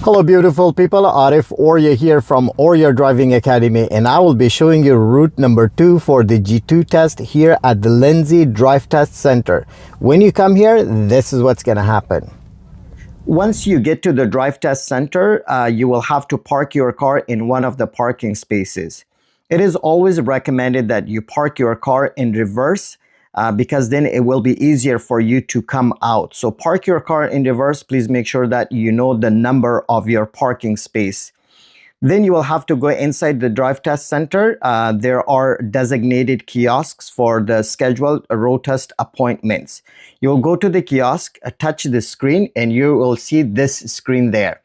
Hello beautiful people, Arif Orya here from Orya Driving Academy, and I will be showing you route number 2 for the G2 test here at the Lindsay Drive Test Center. When you come here, this is what's going to happen. Once you get to the Drive Test Center, you will have to park your car in one of the parking spaces. It is always recommended that you park your car in reverse because then it will be easier for you to come out. So park your car in reverse. Please make sure that you know the number of your parking space. Then you will have to go inside the Drive Test Center. There are designated kiosks for the scheduled road test appointments. You'll go to the kiosk, touch the screen, and you will see this screen there.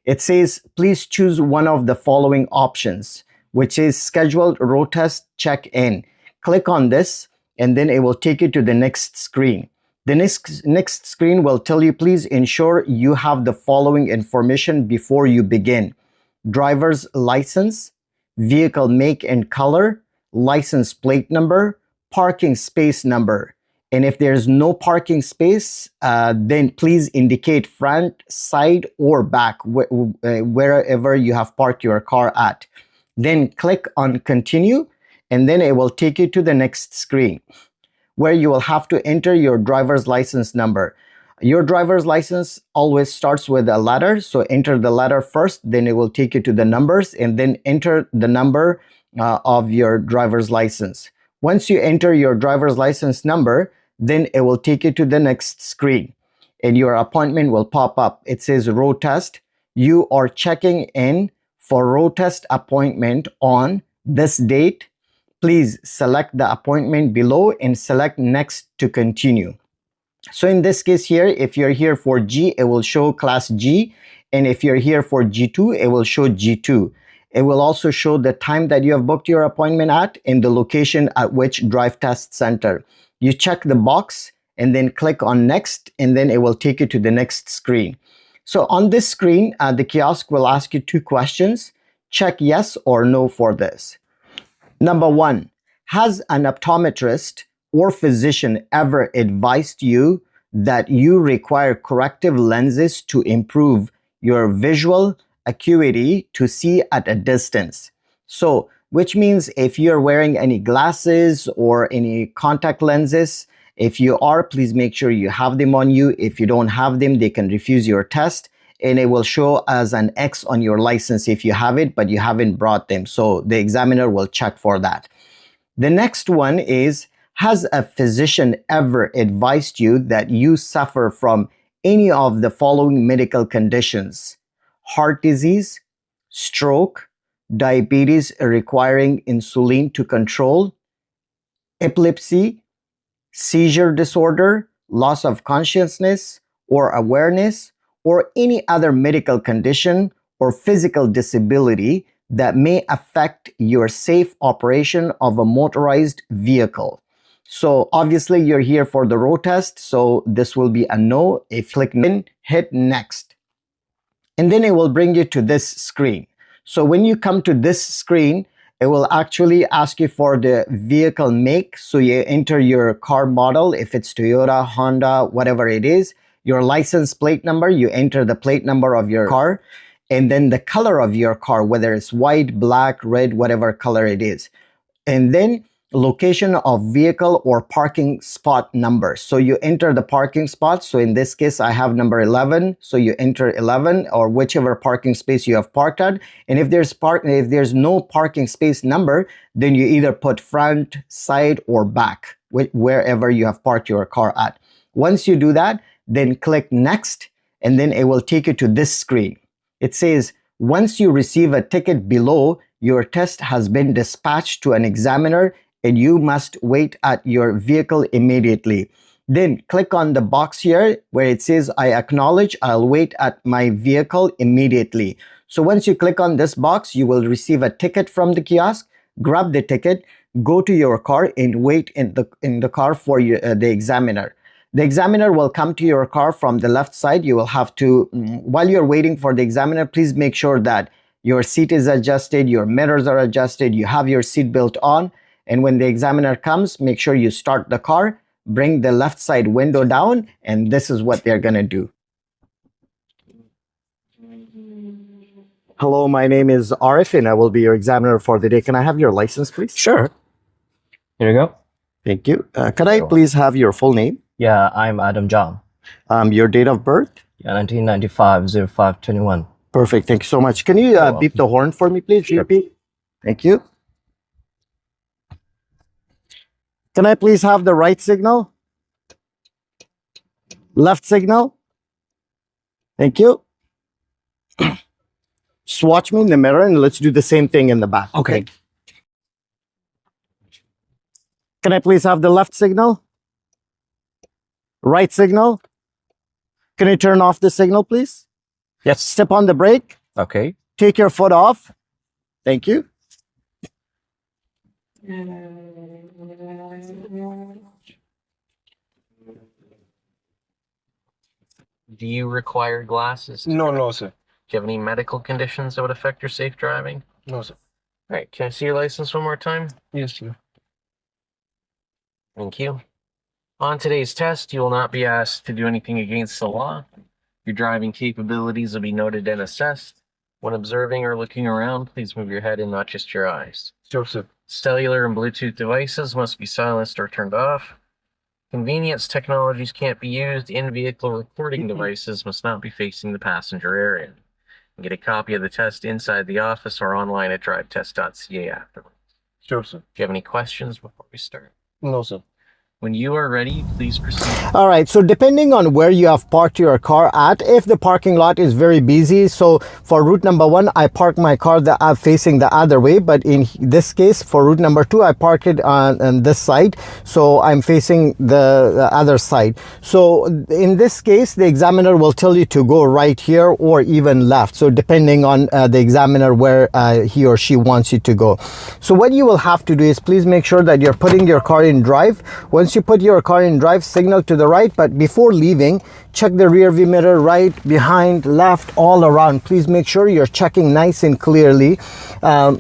It says, please choose one of the following options, which is scheduled road test check-in. Click on this, and then it will take you to the next screen. The next screen will tell you, please ensure you have the following information before you begin: driver's license, vehicle make and color, license plate number, parking space number. And if there's no parking space, then please indicate front, side, or back, wherever you have parked your car at. Then click on continue, and then it will take you to the next screen where you will have to enter your driver's license number. Your driver's license always starts with a letter, so enter the letter first, then it will take you to the numbers, and then enter the number of your driver's license. Once you enter your driver's license number, then it will take you to the next screen, and your appointment will pop up. It says road test. You are checking in for road test appointment on this date. Please select the appointment below and select next to continue. So in this case here, if you're here for G, it will show class G. And if you're here for G2, it will show G2. It will also show the time that you have booked your appointment at and the location at which Drive Test Center. You check the box and then click on next, and then it will take you to the next screen. So on this screen, the kiosk will ask you two questions. Check yes or no for this. Number 1, has an optometrist or physician ever advised you that you require corrective lenses to improve your visual acuity to see at a distance? So, which means if you're wearing any glasses or any contact lenses, if you are, please make sure you have them on you. If you don't have them, they can refuse your test, and it will show as an X on your license if you have it, but you haven't brought them. So the examiner will check for that. The next one is, has a physician ever advised you that you suffer from any of the following medical conditions: heart disease, stroke, diabetes requiring insulin to control, epilepsy, seizure disorder, loss of consciousness or awareness, or any other medical condition or physical disability that may affect your safe operation of a motorized vehicle? So obviously you're here for the road test, so this will be a no. If you click in, hit next, and then it will bring you to this screen. So when you come to this screen, it will actually ask you for the vehicle make. So you enter your car model, if it's Toyota, Honda, whatever it is. Your license plate number, you enter the plate number of your car, and then the color of your car, whether it's white, black, red, whatever color it is. And then location of vehicle or parking spot number. So you enter the parking spot. So in this case, I have number 11. So you enter 11 or whichever parking space you have parked at. And if there's no parking space number, then you either put front, side, or back, wherever you have parked your car at. Once you do that, then click next, and then it will take you to this screen. It says, once you receive a ticket below, your test has been dispatched to an examiner and you must wait at your vehicle immediately. Then click on the box here where it says, I acknowledge I'll wait at my vehicle immediately. So once you click on this box, you will receive a ticket from the kiosk. Grab the ticket, go to your car, and wait in the car for the examiner. The examiner will come to your car from the left side. You will have to, while you're waiting for the examiner, please make sure that your seat is adjusted, your mirrors are adjusted, you have your seat belt on. And when the examiner comes, make sure you start the car, bring the left side window down, and this is what they're gonna do. Hello, my name is Arif and I will be your examiner for the day. Can I have your license, please? Sure. Here you go. Thank you. Can I please have your full name? Yeah, I'm Adam John. Your date of birth? Yeah, 1995, 0521. Perfect. Thank you so much. Can you beep the horn for me, please? Sure. GP? Thank you. Can I please have the right signal? Left signal? Thank you. Just watch me in the mirror and let's do the same thing in the back. Okay. Can I please have the left signal? Right signal? Can you turn off the signal, please? Yes. Step on the brake. Okay. Take your foot off. Thank you. Do you require glasses? No, sir. Do you have any medical conditions that would affect your safe driving? No, sir. All right, can I see your license one more time? Yes, sir. Thank you. On today's test, you will not be asked to do anything against the law. Your driving capabilities will be noted and assessed. When observing or looking around, please move your head and not just your eyes. Sure, sir. Cellular and Bluetooth devices must be silenced or turned off. Convenience technologies can't be used. In-vehicle recording devices must not be facing the passenger area. Get a copy of the test inside the office or online at drivetest.ca afterwards. Sure, sir. Do you have any questions before we start? No, sir. When you are ready, please proceed. All right, so depending on where you have parked your car at, if the parking lot is very busy, so for route number 1, I park my car facing the other way, but in this case, for route number 2, I park it on this side, so I'm facing the other side. So in this case, the examiner will tell you to go right here or even left, so depending on the examiner where he or she wants you to go. So what you will have to do is please make sure that you're putting your car in drive. Once you put your car in drive, signal to the right, but before leaving, check the rear view mirror, right, behind, left, all around. Please make sure you're checking nice and clearly.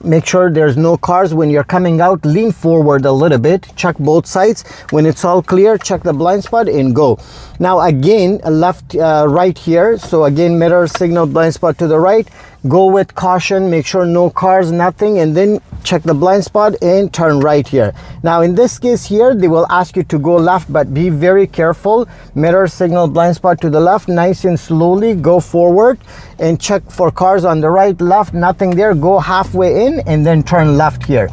Make sure there's no cars. When you're coming out, lean forward a little bit, check both sides. When it's all clear, check the blind spot and go. Now again, left, right here. So again, mirror, signal, blind spot to the right. Go with caution, make sure no cars, nothing, and then check the blind spot and turn right here. Now in this case here, they will ask you to go left, but be very careful. Mirror, signal, blind spot to the left, nice and slowly go forward and check for cars on the right, left, nothing there. Go halfway in and then turn left here.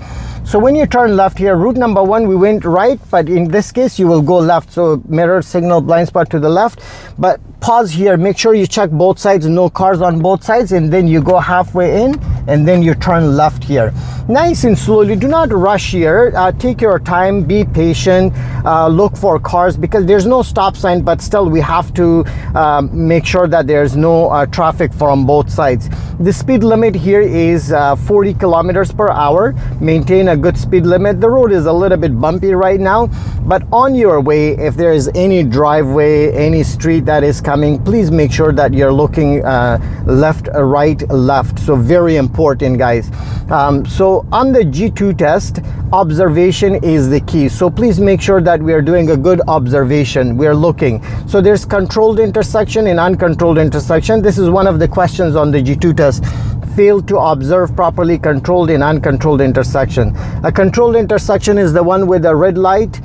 So when you turn left here, route number 1, we went right, but in this case, you will go left. So mirror, signal, blind spot to the left, but pause here. Make sure you check both sides, no cars on both sides, and then you go halfway in, and then you turn left here. Nice and slowly, do not rush here. Take your time, be patient, look for cars because there's no stop sign, but still we have to make sure that there's no traffic from both sides. The speed limit here is 40 kilometers per hour. Maintain a good speed limit. The road is a little bit bumpy right now, but on your way, if there is any driveway, any street that is coming, please make sure that you're looking left, right, left. So very important, guys. So on the G2 test, observation is the key. So please make sure that we are doing a good observation. We are looking. So there's controlled intersection and uncontrolled intersection. This is one of the questions on the G2 test. Failed to observe properly controlled and uncontrolled intersection. A controlled intersection is the one with a red light,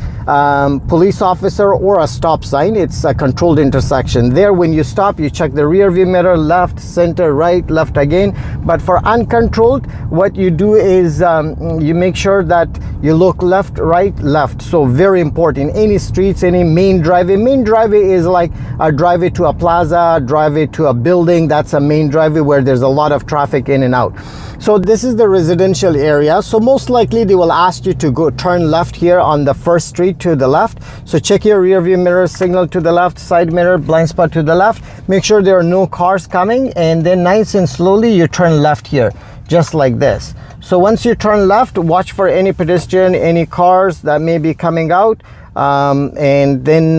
police officer, or a stop sign. It's a controlled intersection. There, when you stop, you check the rear view mirror, left, center, right, left again. But for uncontrolled, what you do is you make sure that you look left, right, left. So very important. Any streets, any main driveway. Main driveway is like a driveway to a plaza, driveway to a building. That's a main driveway where there's a lot of traffic in and out. So this is the residential area. So most likely they will ask you to go turn left here on the first street to the left. So check your rear view mirror, signal to the left, side mirror, blind spot to the left. Make sure there are no cars coming, and then nice and slowly you turn left here, just like this. So once you turn left, watch for any pedestrian, any cars that may be coming out, and then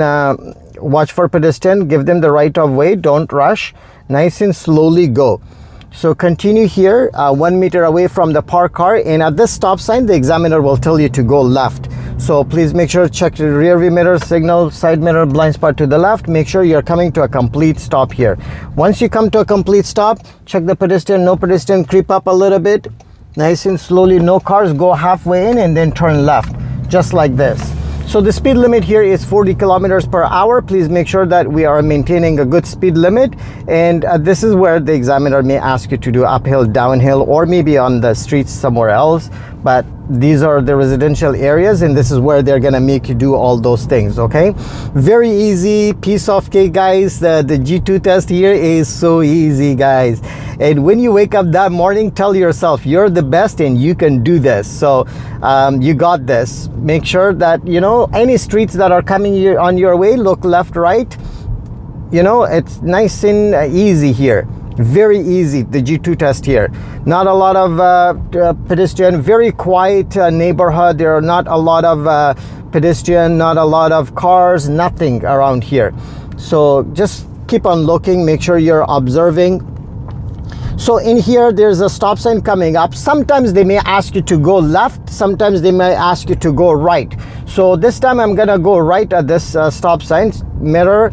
watch for pedestrian, give them the right of way, don't rush, nice and slowly go. So continue here, 1 meter away from the parked car, and at this stop sign, the examiner will tell you to go left. So please make sure check the rear view mirror, signal, side mirror, blind spot to the left. Make sure you're coming to a complete stop here. Once you come to a complete stop, check the pedestrian, no pedestrian, creep up a little bit, nice and slowly, no cars, go halfway in and then turn left, just like this. So the speed limit here is 40 kilometers per hour. Please make sure that we are maintaining a good speed limit. And this is where the examiner may ask you to do uphill, downhill, or maybe on the streets somewhere else. But these are the residential areas, and this is where they're gonna make you do all those things, okay? Very easy, piece of cake, guys. The G2 test here is so easy, guys. And when you wake up that morning, tell yourself you're the best and you can do this. So you got this. Make sure that, you know, any streets that are coming on your way, look left, right. You know, it's nice and easy here. Very easy, the G2 test here. Not a lot of pedestrian, very quiet neighborhood. There are not a lot of pedestrian, not a lot of cars, nothing around here. So just keep on looking, make sure you're observing. So in here, there's a stop sign coming up. Sometimes they may ask you to go left, sometimes they may ask you to go right. So this time I'm gonna go right at this stop sign. Mirror,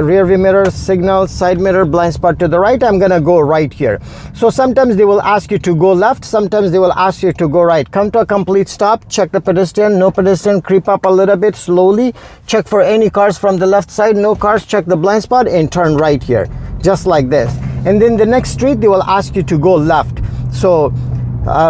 rear view mirror, signal, side mirror, blind spot to the right. I'm gonna go right here. So sometimes they will ask you to go left, sometimes they will ask you to go right. Come to a complete stop, check the pedestrian, no pedestrian, creep up a little bit slowly, check for any cars from the left side, no cars, check the blind spot and turn right here, just like this. And then the next street, they will ask you to go left. So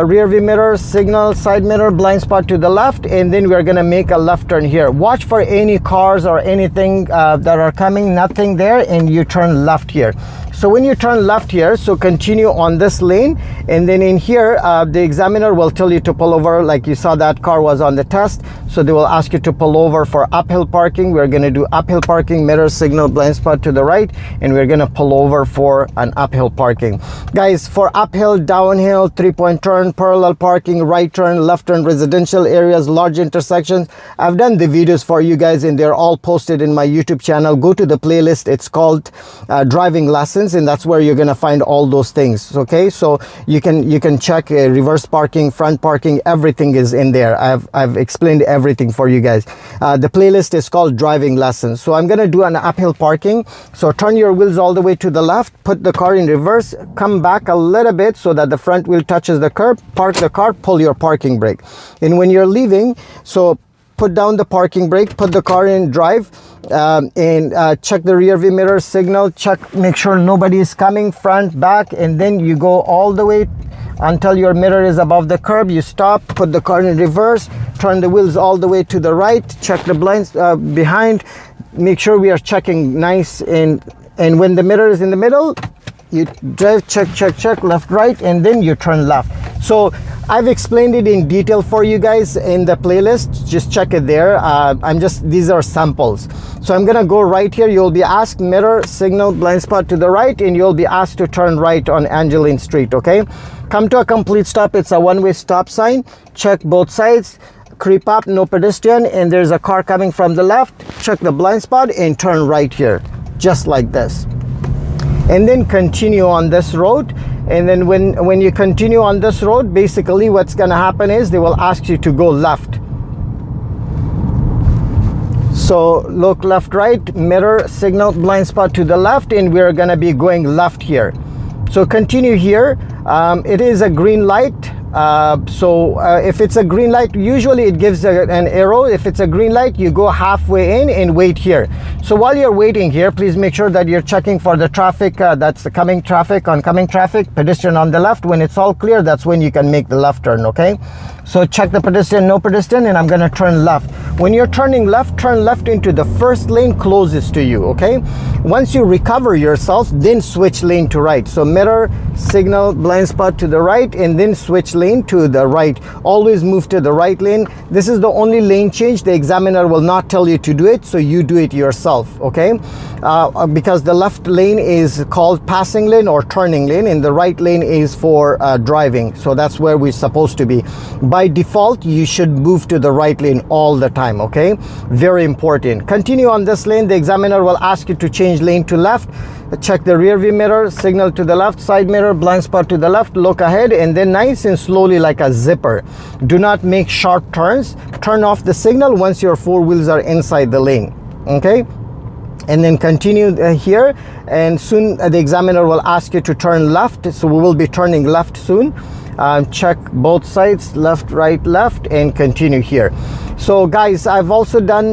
rear view mirror, signal, side mirror, blind spot to the left, and then we're gonna make a left turn here. Watch for any cars or anything that are coming, nothing there, and you turn left here. So when you turn left here, so continue on this lane, and then in here, the examiner will tell you to pull over, like you saw that car was on the test. So they will ask you to pull over for uphill parking. We're gonna do uphill parking, mirror, signal, blind spot to the right, and we're gonna pull over for an uphill parking. Guys, for uphill, downhill, 3-point turn, parallel parking, right turn, left turn, residential areas, large intersections, I've done the videos for you guys and they're all posted in my YouTube channel. Go to the playlist, it's called Driving Lessons, and that's where you're gonna find all those things, okay? So you can check reverse parking, front parking, everything is in there. I've explained everything for you guys. The playlist is called Driving Lessons. So I'm gonna do an uphill parking. So turn your wheels all the way to the left, put the car in reverse, come back a little bit so that the front wheel touches the curb, park the car, pull your parking brake. And when you're leaving, so put down the parking brake, put the car in drive, and check the rear view mirror, signal, check, make sure nobody is coming, front, back, and then you go all the way until your mirror is above the curb. You stop, put the car in reverse, turn the wheels all the way to the right, check the blinds behind, make sure we are checking nice, and when the mirror is in the middle, you drive, check, left, right, and then you turn left. So I've explained it in detail for you guys in the playlist. Just check it there. These are samples. So I'm gonna go right here. You'll be asked mirror, signal, blind spot to the right, and you'll be asked to turn right on Angeline Street, okay? Come to a complete stop. It's a one-way stop sign. Check both sides. Creep up, no pedestrian, and there's a car coming from the left. Check the blind spot and turn right here, just like this. And then continue on this road. And then when you continue on this road, basically what's gonna happen is they will ask you to go left. So look left, right, mirror, signal, blind spot to the left, and we're gonna be going left here. So continue here. It is a green light. If it's a green light, usually it gives an arrow. If it's a green light, you go halfway in and wait here. So while you're waiting here, please make sure that you're checking for the traffic, that's the coming traffic, oncoming traffic, pedestrian on the left. When it's all clear, that's when you can make the left turn, okay? So check the pedestrian, no pedestrian, and I'm gonna turn left. When you're turning left, turn left into the first lane closest to you, okay? Once you recover yourself, then switch lane to right. So mirror, signal, blind spot to the right, and then switch lane to the right. Always move to the right lane. This is the only lane change. The examiner will not tell you to do it, so you do it yourself, okay? Because the left lane is called passing lane or turning lane, and the right lane is for driving. So that's where we're supposed to be. by default you should move to the right lane all the time, okay? Very important. Continue on this lane. The examiner will ask you to change lane to left. Check the rear view mirror, signal to the left, side mirror, blind spot to the left, look ahead, and then nice and slowly like a zipper. Do not make sharp turns. Turn off the signal once your four wheels are inside the lane, okay? And then continue here, and soon the examiner will ask you to turn left, so we will be turning left soon. Check both sides, left, right, left, and continue here. So guys, I've also done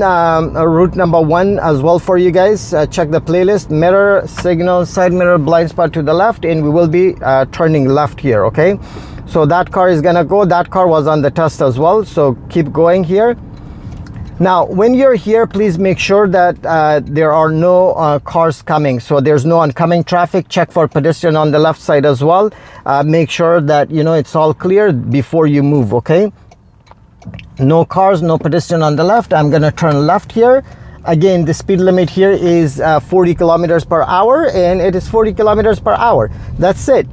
route number 1 as well for you guys. Check the playlist. Mirror, signal, side mirror, blind spot to the left, and we will be turning left here, okay? So that car is gonna go. That car was on the test as well, so keep going here. Now when you're here, please make sure that there are no cars coming, so there's no oncoming traffic. Check for pedestrian on the left side as well. Make sure that you know it's all clear before you move, okay? No cars, no pedestrian on the left. I'm gonna turn left here. Again, the speed limit here is 40 kilometers per hour, and it is 40 kilometers per hour. That's it.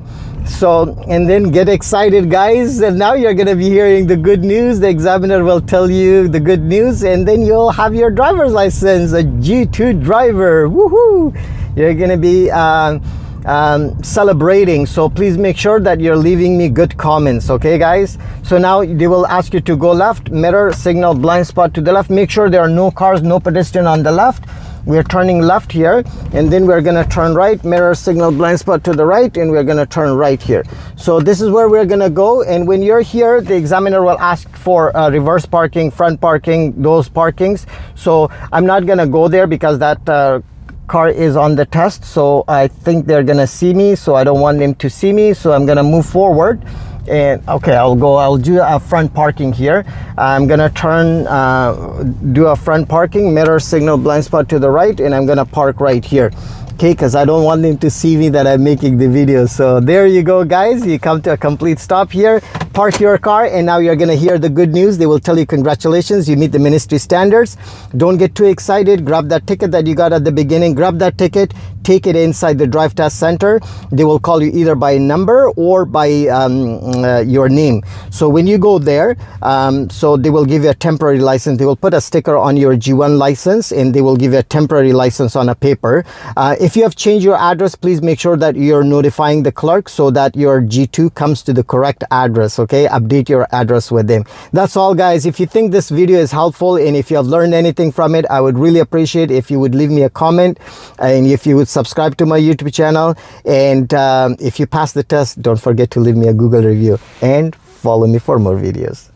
So, and then get excited, guys, and now you're gonna be hearing the good news. The examiner will tell you the good news, and then you'll have your driver's license, a G2 driver. Woohoo! You're gonna be celebrating, so please make sure that you're leaving me good comments, okay guys? So now they will ask you to go left, mirror, signal, blind spot to the left. Make sure there are no cars, no pedestrian on the left. We're turning left here, and then we're gonna turn right, mirror, signal, blind spot to the right, and we're gonna turn right here. So this is where we're gonna go, and when you're here, the examiner will ask for reverse parking, front parking, those parkings. So I'm not gonna go there because that car is on the test, so I think they're gonna see me, so I don't want them to see me, so I'm gonna move forward. And okay, I'll do a front parking here. I'm gonna turn do a front parking, mirror, signal, blind spot to the right, and I'm gonna park right here, okay, because I don't want them to see me that I'm making the video. So there you go, guys, you come to a complete stop here. Park your car, and now you're gonna hear the good news. They will tell you congratulations, you meet the ministry standards. Don't get too excited. Grab that ticket that you got at the beginning. Grab that ticket, take it inside the drive test center. They will call you either by number or by your name. So when you go there, so they will give you a temporary license. They will put a sticker on your G1 license, and they will give you a temporary license on a paper. If you have changed your address, please make sure that you're notifying the clerk so that your G2 comes to the correct address, okay? Update your address with them. That's all, guys. If you think this video is helpful and if you have learned anything from it, I would really appreciate if you would leave me a comment, and if you would subscribe to my YouTube channel, and if you pass the test, don't forget to leave me a Google review, and follow me for more videos.